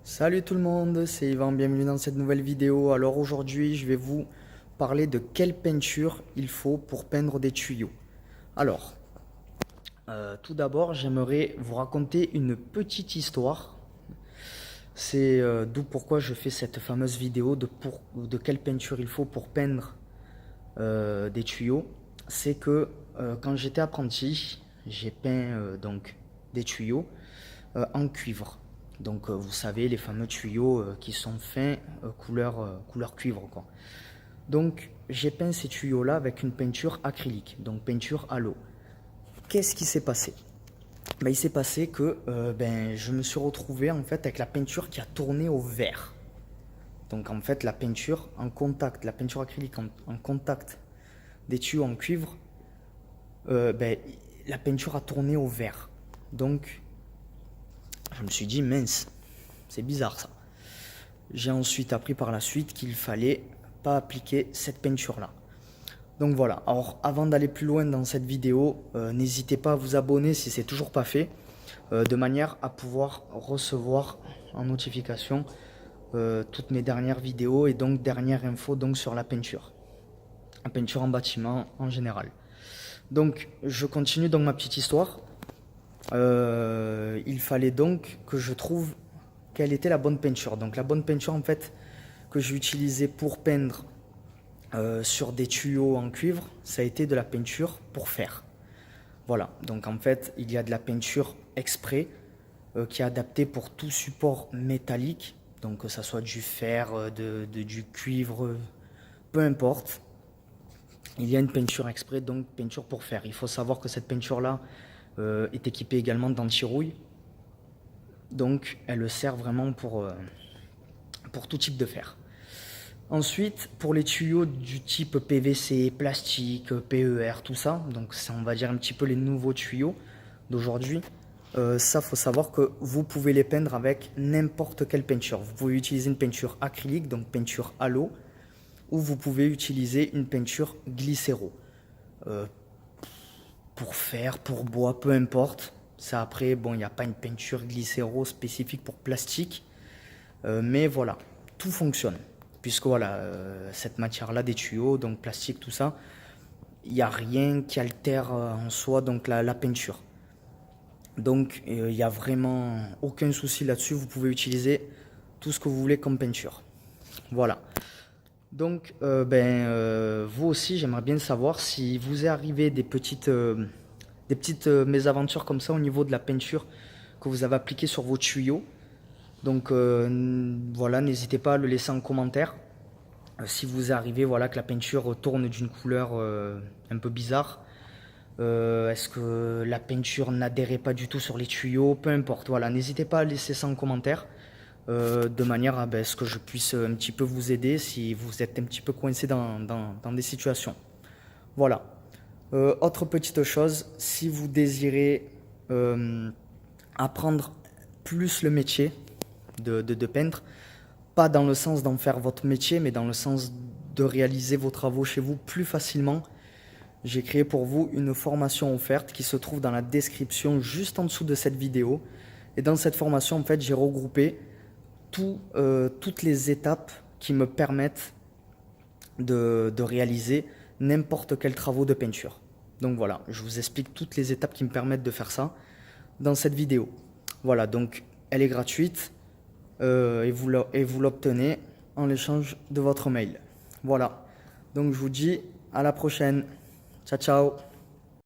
Salut tout le monde, c'est Yvan, bienvenue dans cette nouvelle vidéo. Alors aujourd'hui, je vais vous parler de quelle peinture il faut pour peindre des tuyaux. Alors, tout d'abord, j'aimerais vous raconter une petite histoire. C'est d'où pourquoi je fais cette fameuse vidéo de quelle peinture il faut pour peindre des tuyaux. C'est que quand j'étais apprenti, j'ai peint donc des tuyaux en cuivre. Donc vous savez, les fameux tuyaux qui sont fins couleur cuivre quoi. Donc j'ai peint ces tuyaux là avec une peinture acrylique, donc peinture à l'eau. Qu'est-ce qui s'est passé? Il s'est passé que je me suis retrouvé en fait avec la peinture qui a tourné au vert. Donc en fait la peinture en contact, la peinture acrylique en contact des tuyaux en cuivre, la peinture a tourné au vert. Donc je me suis dit mince, c'est bizarre ça. J'ai ensuite appris par la suite qu'il fallait pas appliquer cette peinture là. Donc voilà, alors avant d'aller plus loin dans cette vidéo, n'hésitez pas à vous abonner si c'est toujours pas fait, de manière à pouvoir recevoir en notification toutes mes dernières vidéos et donc dernières infos donc sur la peinture en bâtiment en général. Donc je continue donc ma petite histoire. Il fallait donc que je trouve quelle était la bonne peinture. Donc la bonne peinture en fait que j'ai utilisée pour peindre sur des tuyaux en cuivre, ça a été de la peinture pour fer. Voilà, donc en fait il y a de la peinture exprès qui est adaptée pour tout support métallique, donc que ça soit du fer, du cuivre, peu importe. Il y a une peinture exprès, donc peinture pour fer. Il faut savoir que cette peinture là est équipée également d'anti-rouille. Donc elle sert vraiment pour tout type de fer. Ensuite, pour les tuyaux du type PVC, plastique, PER, tout ça, donc ça, on va dire un petit peu les nouveaux tuyaux d'aujourd'hui, ça, faut savoir que vous pouvez les peindre avec n'importe quelle peinture. Vous pouvez utiliser une peinture acrylique, donc peinture à l'eau, ou vous pouvez utiliser une peinture glycéro. Pour fer, pour bois, peu importe. Ça après, bon, il n'y a pas une peinture glycéro spécifique pour plastique, mais voilà, tout fonctionne. Puisque voilà, cette matière-là des tuyaux, donc plastique, tout ça, il n'y a rien qui altère en soi donc la peinture. Donc il n'y a vraiment aucun souci là-dessus, vous pouvez utiliser tout ce que vous voulez comme peinture. Voilà. Donc vous aussi, j'aimerais bien savoir si vous est arrivé des petites mésaventures comme ça au niveau de la peinture que vous avez appliquée sur vos tuyaux. Donc voilà, n'hésitez pas à le laisser en commentaire. Si vous arrivez voilà, que la peinture tourne d'une couleur un peu bizarre, est-ce que la peinture n'adhérait pas du tout sur les tuyaux, peu importe, voilà, n'hésitez pas à laisser ça en commentaire, de manière à ce que je puisse un petit peu vous aider si vous êtes un petit peu coincé dans des situations. Voilà. Autre petite chose, si vous désirez apprendre plus le métier de peintre, pas dans le sens d'en faire votre métier, mais dans le sens de réaliser vos travaux chez vous plus facilement, j'ai créé pour vous une formation offerte qui se trouve dans la description juste en dessous de cette vidéo. Et dans cette formation, en fait, j'ai regroupé toutes les étapes qui me permettent de réaliser n'importe quel travaux de peinture. Donc voilà, je vous explique toutes les étapes qui me permettent de faire ça dans cette vidéo. Voilà, donc elle est gratuite et vous l'obtenez en l'échange de votre mail. Voilà, donc je vous dis à la prochaine. Ciao, ciao.